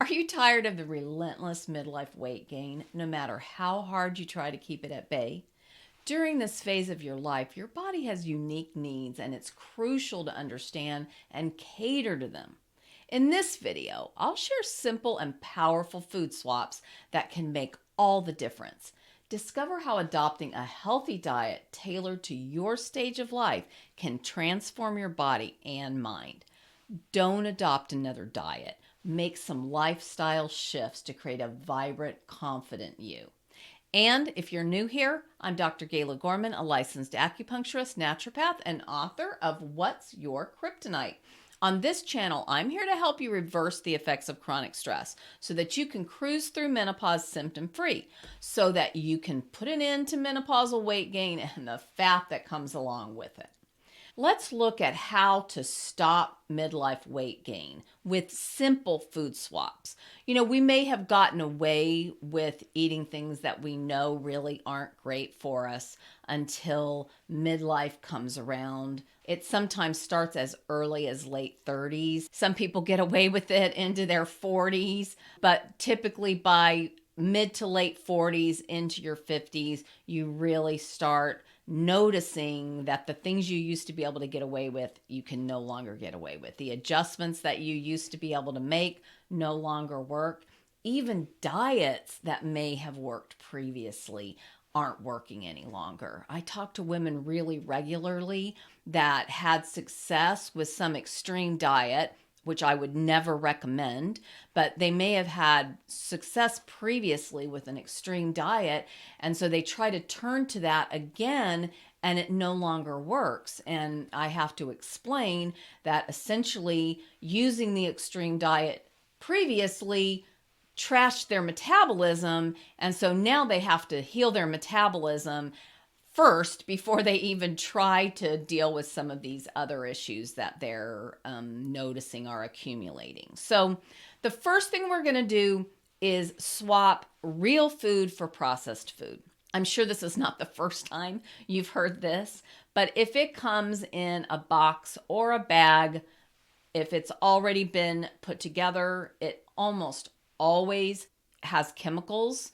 Are you tired of the relentless midlife weight gain, no matter how hard you try to keep it at bay? During this phase of your life, your body has unique needs and it's crucial to understand and cater to them. In this video, I'll share simple and powerful food swaps that can make all the difference. Discover how adopting a healthy diet tailored to your stage of life can transform your body and mind. Don't adopt another diet. Make some lifestyle shifts to create a vibrant, confident you. And if you're new here, I'm Dr. Gayla Gorman, a licensed acupuncturist, naturopath, and author of What's Your Kryptonite? On this channel, I'm here to help you reverse the effects of chronic stress so that you can cruise through menopause symptom-free, so that you can put an end to menopausal weight gain and the fat that comes along with it. Let's look at how to stop midlife weight gain with simple food swaps. We may have gotten away with eating things that we know really aren't great for us until midlife comes around. It sometimes starts as early as late 30s. Some people get away with it into their 40s, but typically by mid to late 40s into your 50s, you really start noticing that the things you used to be able to get away with, you can no longer get away with. The adjustments that you used to be able to make no longer work. Even diets that may have worked previously aren't working any longer. I talk to women really regularly that had success with some extreme diet, which I would never recommend, but they may have had success previously with an extreme diet. And so they try to turn to that again and it no longer works. And I have to explain that essentially using the extreme diet previously trashed their metabolism. And so now they have to heal their metabolism first before they even try to deal with some of these other issues that they're noticing are accumulating. So the first thing we're going to do is swap real food for processed food. I'm sure this is not the first time you've heard this, but if it comes in a box or a bag, if it's already been put together, it almost always has chemicals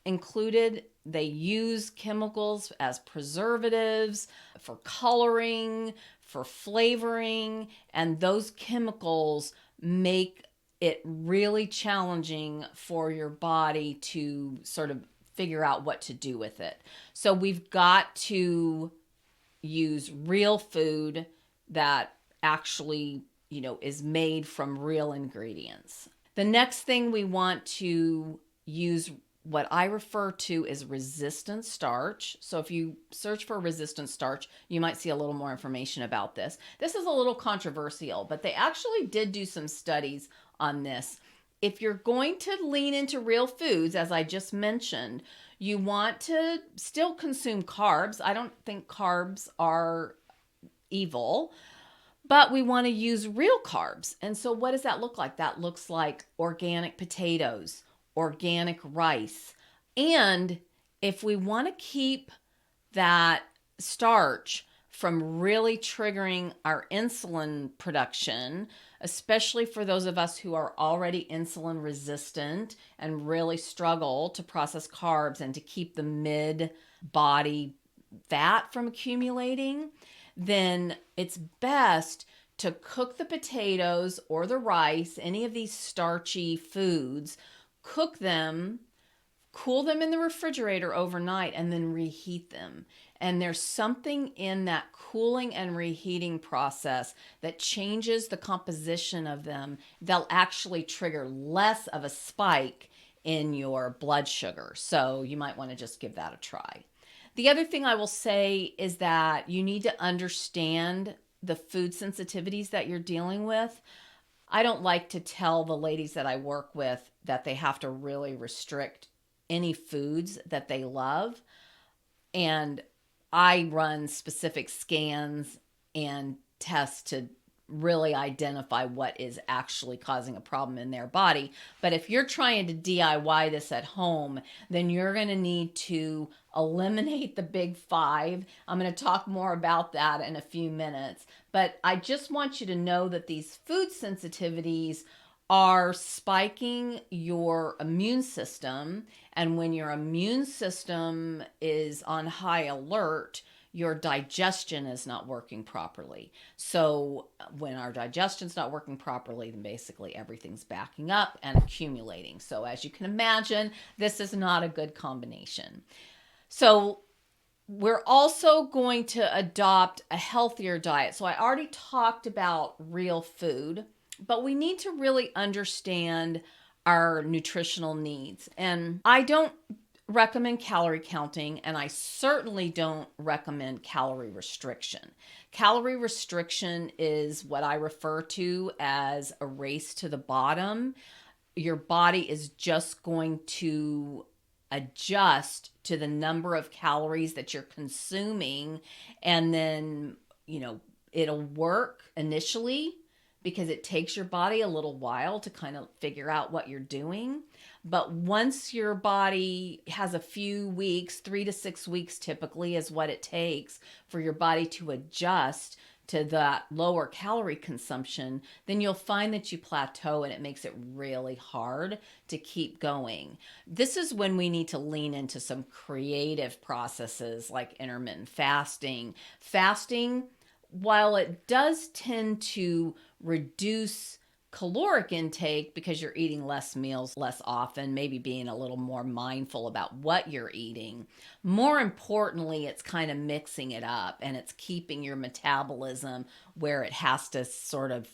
included. They use chemicals as preservatives, for coloring, for flavoring, and those chemicals make it really challenging for your body to sort of figure out what to do with it. So we've got to use real food that actually, is made from real ingredients. The next thing we want to use what I refer to as resistant starch. So if you search for resistant starch, you might see a little more information about this. This is a little controversial, but they actually did do some studies on this. If you're going to lean into real foods, as I just mentioned, you want to still consume carbs. I don't think carbs are evil, but we want to use real carbs. And so what does that look like? That looks like organic potatoes, organic rice. And if we want to keep that starch from really triggering our insulin production, especially for those of us who are already insulin resistant and really struggle to process carbs and to keep the mid-body fat from accumulating, then it's best to cook the potatoes or the rice, any of these starchy foods, cook them, cool them in the refrigerator overnight, and then reheat them. And there's something in that cooling and reheating process that changes the composition of them. They'll actually trigger less of a spike in your blood sugar. So you might want to just give that a try. The other thing I will say is that you need to understand the food sensitivities that you're dealing with. I don't like to tell the ladies that I work with that they have to really restrict any foods that they love. And I run specific scans and tests to really identify what is actually causing a problem in their body. But if you're trying to DIY this at home, then you're going to need to eliminate the big five. I'm going to talk more about that in a few minutes. But I just want you to know that these food sensitivities are spiking your immune system. And when your immune system is on high alert, your digestion is not working properly. So when our digestion's not working properly, then basically everything's backing up and accumulating. So as you can imagine, this is not a good combination. So we're also going to adopt a healthier diet. So I already talked about real food, but we need to really understand our nutritional needs. And I don't recommend calorie counting, and I certainly don't recommend calorie restriction. Calorie restriction is what I refer to as a race to the bottom. Your body is just going to adjust to the number of calories that you're consuming, and then it'll work initially because it takes your body a little while to kind of figure out what you're doing. But once your body has a few weeks, 3 to 6 weeks typically is what it takes for your body to adjust to that lower calorie consumption, then you'll find that you plateau and it makes it really hard to keep going. This is when we need to lean into some creative processes like intermittent fasting. Fasting, while it does tend to reduce caloric intake because you're eating less meals less often, maybe being a little more mindful about what you're eating. More importantly, it's kind of mixing it up and it's keeping your metabolism where it has to sort of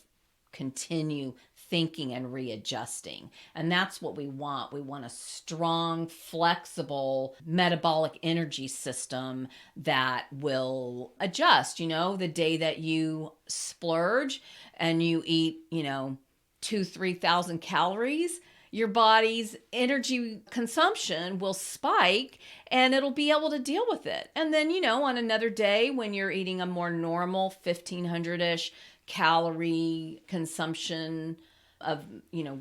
continue thinking and readjusting. And that's what we want. We want a strong, flexible metabolic energy system that will adjust. The day that you splurge and you eat, 2,000-3,000 calories, your body's energy consumption will spike and it'll be able to deal with it. And then, on another day when you're eating a more normal 1,500-ish calorie consumption of,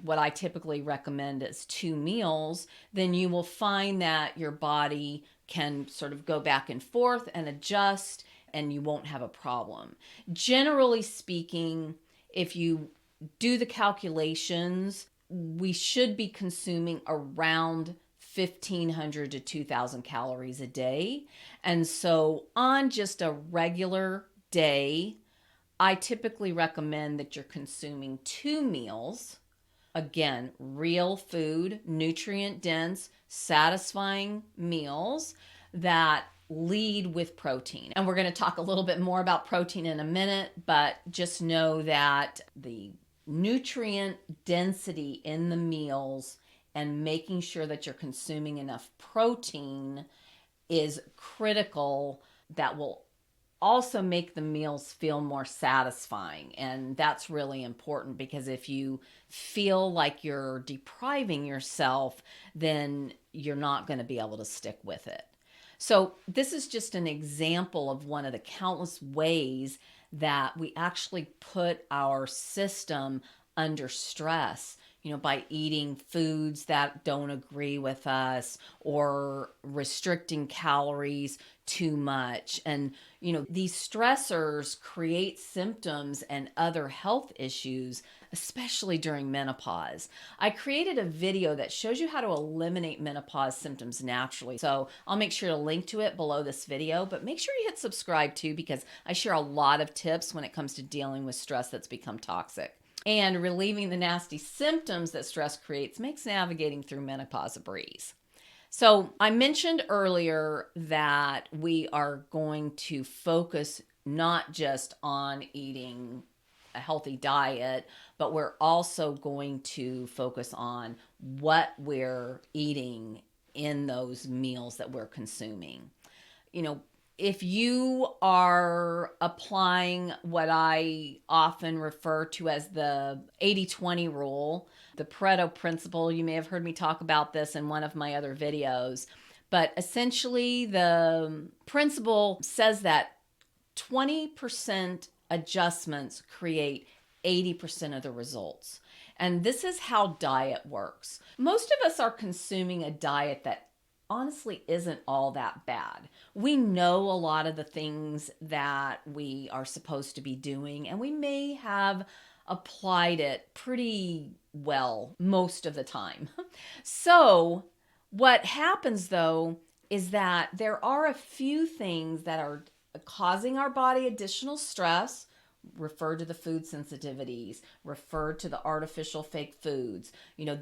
what I typically recommend is 2 meals, then you will find that your body can sort of go back and forth and adjust and you won't have a problem. Generally speaking, if you do the calculations, we should be consuming around 1,500 to 2,000 calories a day. And so on just a regular day, I typically recommend that you're consuming 2 meals. Again, real food, nutrient dense, satisfying meals that lead with protein. And we're going to talk a little bit more about protein in a minute, but just know that the nutrient density in the meals and making sure that you're consuming enough protein is critical. That will also make the meals feel more satisfying. And that's really important because if you feel like you're depriving yourself, then you're not going to be able to stick with it. So this is just an example of one of the countless ways that we actually put our system under stress, by eating foods that don't agree with us or restricting calories too much. And, these stressors create symptoms and other health issues, especially during menopause. I created a video that shows you how to eliminate menopause symptoms naturally. So I'll make sure to link to it below this video, but make sure you hit subscribe too, because I share a lot of tips when it comes to dealing with stress that's become toxic. And relieving the nasty symptoms that stress creates makes navigating through menopause a breeze. So I mentioned earlier that we are going to focus not just on eating a healthy diet, but we're also going to focus on what we're eating in those meals that we're consuming. If you are applying what I often refer to as the 80-20 rule, the Pareto principle, you may have heard me talk about this in one of my other videos, but essentially the principle says that 20% adjustments create 80% of the results. And this is how diet works. Most of us are consuming a diet that honestly isn't all that bad. We know a lot of the things that we are supposed to be doing, and we may have applied it pretty well most of the time. So, what happens though is that there are a few things that are causing our body additional stress. Refer to the food sensitivities, refer to the artificial fake foods,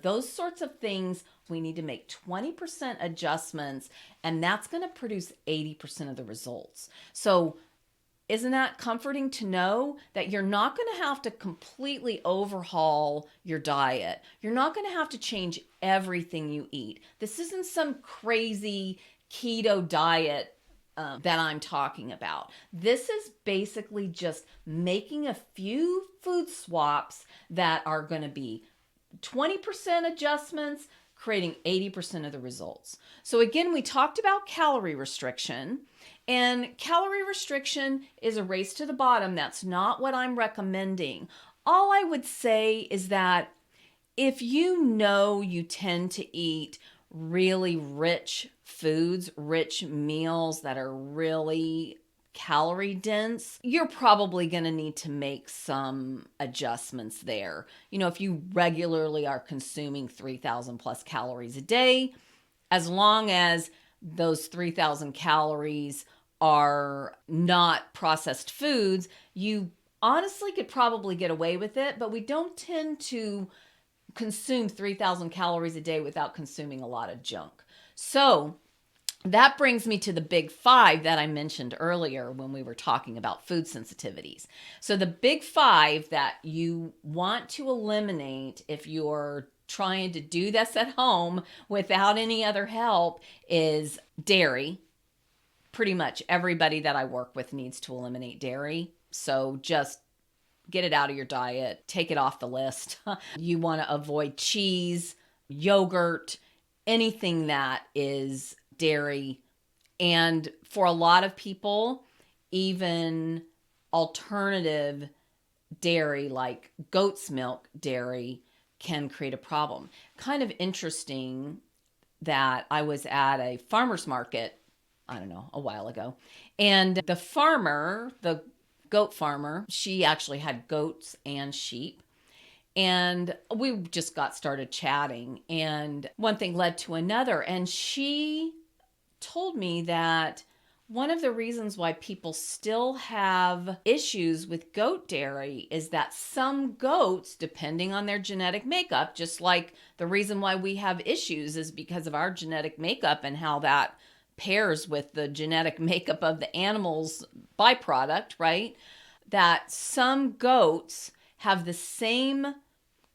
those sorts of things. We need to make 20% adjustments, and that's going to produce 80% of the results. So isn't that comforting to know that you're not going to have to completely overhaul your diet? You're not going to have to change everything you eat. This isn't some crazy keto diet that I'm talking about. This is basically just making a few food swaps that are going to be 20% adjustments, creating 80% of the results. So again, we talked about calorie restriction, and calorie restriction is a race to the bottom. That's not what I'm recommending. All I would say is that if you tend to eat really rich foods, rich meals that are really calorie dense, you're probably going to need to make some adjustments there. If you regularly are consuming 3,000 plus calories a day, as long as those 3,000 calories are not processed foods, you honestly could probably get away with it, but we don't tend to consume 3,000 calories a day without consuming a lot of junk. So that brings me to the big five that I mentioned earlier when we were talking about food sensitivities. So the big five that you want to eliminate if you're trying to do this at home without any other help is dairy. Pretty much everybody that I work with needs to eliminate dairy. So just get it out of your diet, take it off the list. You want to avoid cheese, yogurt, anything that is dairy. And for a lot of people, even alternative dairy like goat's milk dairy can create a problem. Kind of interesting that I was at a farmer's market, I don't know, a while ago. And the farmer, the goat farmer, she actually had goats and sheep. And we just got started chatting, and one thing led to another. And she told me that one of the reasons why people still have issues with goat dairy is that some goats, depending on their genetic makeup, just like the reason why we have issues is because of our genetic makeup and how that pairs with the genetic makeup of the animal's byproduct, right? That some goats have the same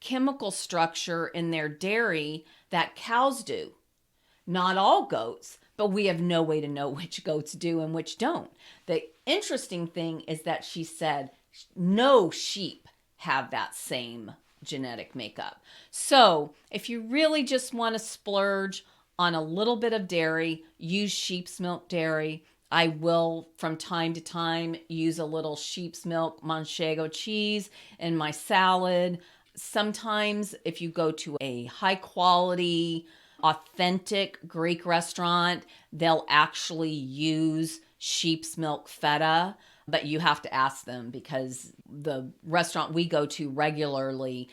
chemical structure in their dairy that cows do. Not all goats, but we have no way to know which goats do and which don't. The interesting thing is that she said no sheep have that same genetic makeup. So if you really just want to splurge on a little bit of dairy, use sheep's milk dairy. I will, from time to time, use a little sheep's milk manchego cheese in my salad. Sometimes if you go to a high quality, authentic Greek restaurant, they'll actually use sheep's milk feta, but you have to ask them because the restaurant we go to regularly,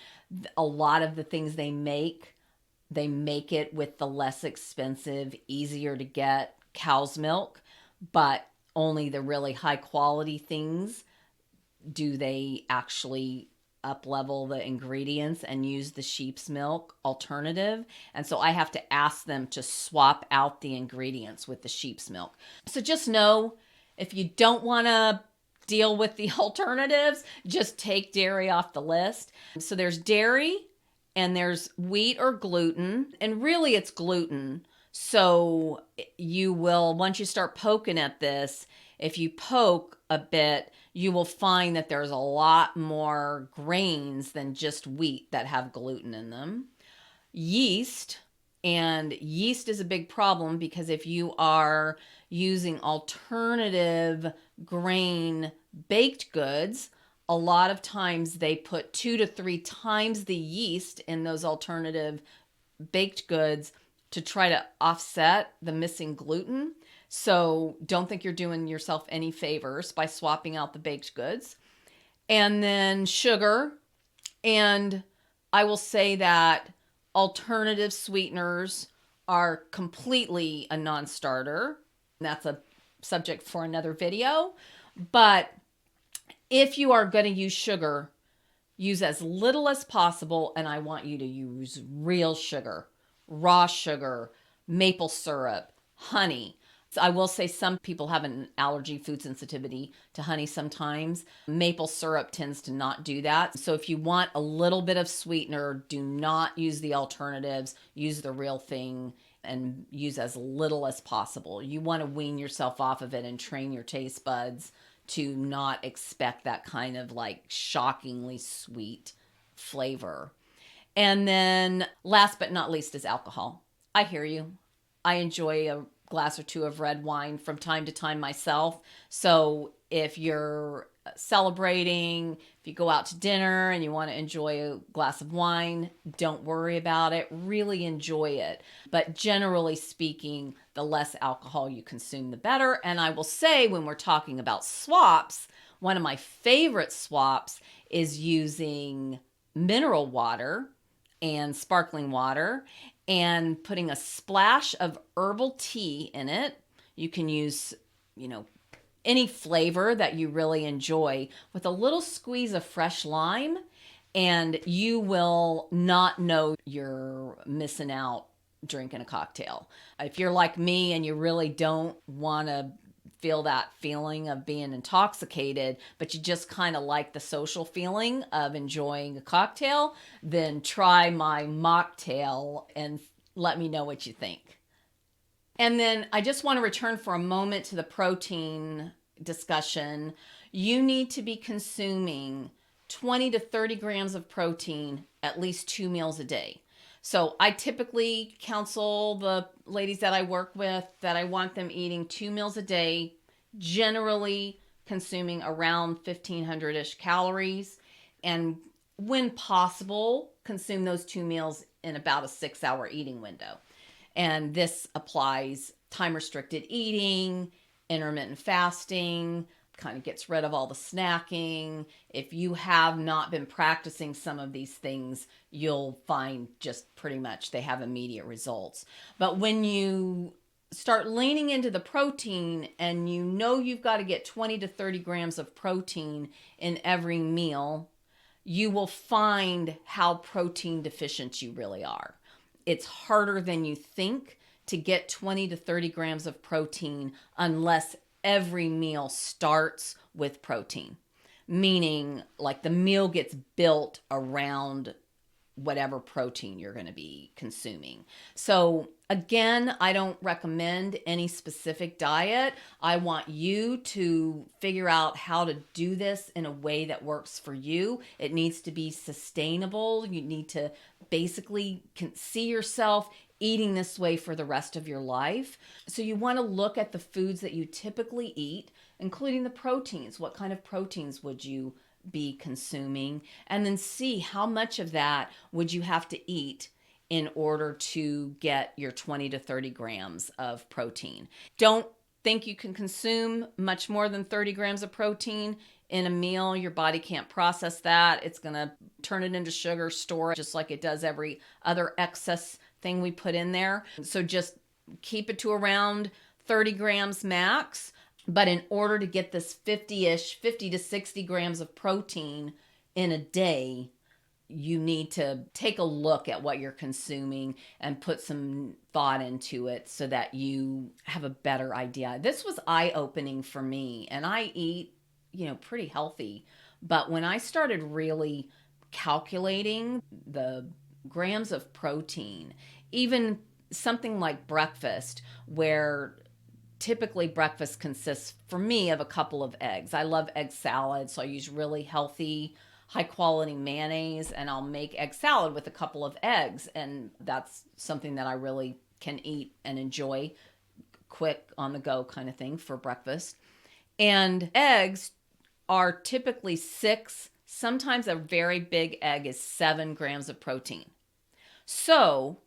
a lot of the things they make it with the less expensive, easier to get cow's milk, but only the really high quality things do they actually up level the ingredients and use the sheep's milk alternative. And so I have to ask them to swap out the ingredients with the sheep's milk. So just know if you don't want to deal with the alternatives, just take dairy off the list. So there's dairy and there's wheat or gluten, and really it's gluten. So you will, once you start poking at this, if you poke a bit, you will find that there's a lot more grains than just wheat that have gluten in them. Yeast, and yeast is a big problem because if you are using alternative grain baked goods, a lot of times they put 2 to 3 times the yeast in those alternative baked goods to try to offset the missing gluten. So don't think you're doing yourself any favors by swapping out the baked goods. And then sugar. And I will say that alternative sweeteners are completely a non-starter. That's a subject for another video. But if you are going to use sugar, use as little as possible. And I want you to use real sugar, raw sugar, maple syrup, honey. So I will say some people have an allergy, food sensitivity to honey sometimes. Maple syrup tends to not do that. So if you want a little bit of sweetener, do not use the alternatives. Use the real thing and use as little as possible. You want to wean yourself off of it and train your taste buds to not expect that kind of like shockingly sweet flavor. And then last but not least is alcohol. I hear you. I enjoy a glass or two of red wine from time to time myself. So if you're celebrating, if you go out to dinner and you want to enjoy a glass of wine, don't worry about it. Really enjoy it. But generally speaking, the less alcohol you consume, the better. And I will say, when we're talking about swaps, one of my favorite swaps is using mineral water and sparkling water and putting a splash of herbal tea in it. You can use, any flavor that you really enjoy with a little squeeze of fresh lime, and you will not know you're missing out drinking a cocktail. If you're like me and you really don't want to feel that feeling of being intoxicated, but you just kind of like the social feeling of enjoying a cocktail, then try my mocktail and let me know what you think. And then I just want to return for a moment to the protein discussion. You need to be consuming 20 to 30 grams of protein at least 2 meals a day. So I typically counsel the ladies that I work with that I want them eating 2 meals a day, generally consuming around 1,500-ish calories, and when possible, consume those 2 meals in about a 6-hour eating window. And this applies time restricted eating, intermittent fasting, kind of gets rid of all the snacking. If you have not been practicing some of these things, you'll find just pretty much they have immediate results. But when you start leaning into the protein and you've got to get 20 to 30 grams of protein in every meal, you will find how protein deficient you really are. It's harder than you think to get 20 to 30 grams of protein unless every meal starts with protein, meaning like the meal gets built around whatever protein you're going to be consuming. So again, I don't recommend any specific diet. I want you to figure out how to do this in a way that works for you. It needs to be sustainable. You need to basically see yourself eating this way for the rest of your life. So you want to look at the foods that you typically eat, including the proteins. What kind of proteins would you be consuming? And then see how much of that would you have to eat in order to get your 20 to 30 grams of protein. Don't think you can consume much more than 30 grams of protein in a meal. Your body can't process that. It's going to turn it into sugar, store it, just like it does every other excess thing we put in there. So just keep it to around 30 grams max. But in order to get this 50 to 60 grams of protein in a day, you need to take a look at what you're consuming and put some thought into it so that you have a better idea. This was eye-opening for me, and I eat, pretty healthy. But when I started really calculating the grams of protein, even something like breakfast, where typically breakfast consists for me of a couple of eggs. I love egg salad, so I use really healthy, high quality mayonnaise, and I'll make egg salad with a couple of eggs. And that's something that I really can eat and enjoy, quick on the go kind of thing for breakfast. And eggs are typically 6, sometimes a very big egg is 7 grams of protein. So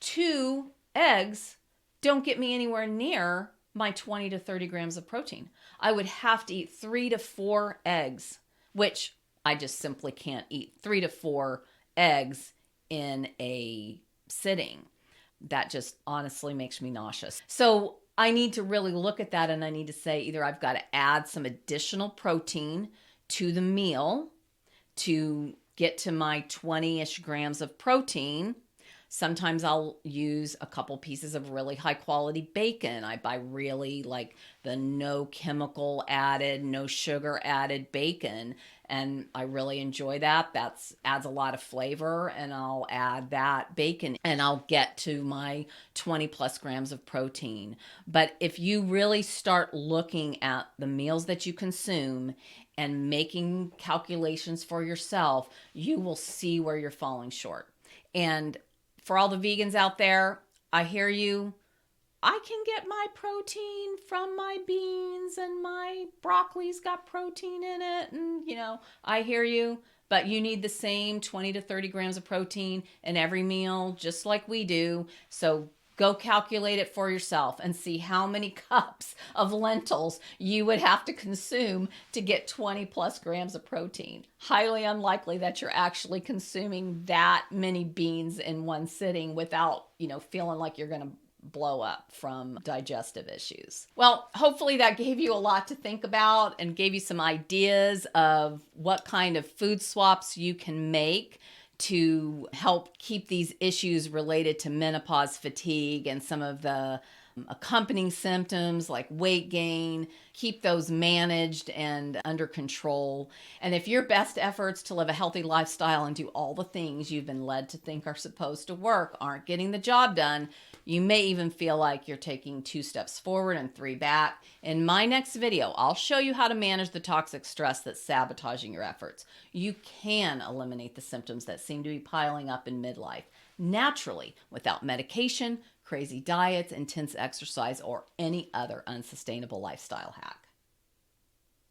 2 eggs don't get me anywhere near my 20 to 30 grams of protein. I would have to eat 3 to 4 eggs, which I just simply can't eat 3 to 4 eggs in a sitting. That just honestly makes me nauseous. So I need to really look at that, and I need to say either I've got to add some additional protein to the meal to get to my 20-ish grams of protein. Sometimes I'll use a couple pieces of really high quality bacon. I buy really like the no chemical added, no sugar added bacon. And I really enjoy that. That adds a lot of flavor. And I'll add that bacon and I'll get to my 20 plus grams of protein. But if you really start looking at the meals that you consume and making calculations for yourself, you will see where you're falling short. And for all the vegans out there, I hear you. I can get my protein from my beans, and my broccoli's got protein in it. And, I hear you. But you need the same 20 to 30 grams of protein in every meal, just like we do. So go calculate it for yourself and see how many cups of lentils you would have to consume to get 20 plus grams of protein. Highly unlikely that you're actually consuming that many beans in one sitting without, feeling like you're going to blow up from digestive issues. Well, hopefully that gave you a lot to think about and gave you some ideas of what kind of food swaps you can make to help keep these issues related to menopause fatigue and some of the accompanying symptoms like weight gain, keep those managed and under control. And if your best efforts to live a healthy lifestyle and do all the things you've been led to think are supposed to work aren't getting the job done, you may even feel like you're taking 2 steps forward and 3 back. In my next video, I'll show you how to manage the toxic stress that's sabotaging your efforts. You can eliminate the symptoms that seem to be piling up in midlife naturally without medication, crazy diets, intense exercise, or any other unsustainable lifestyle hack.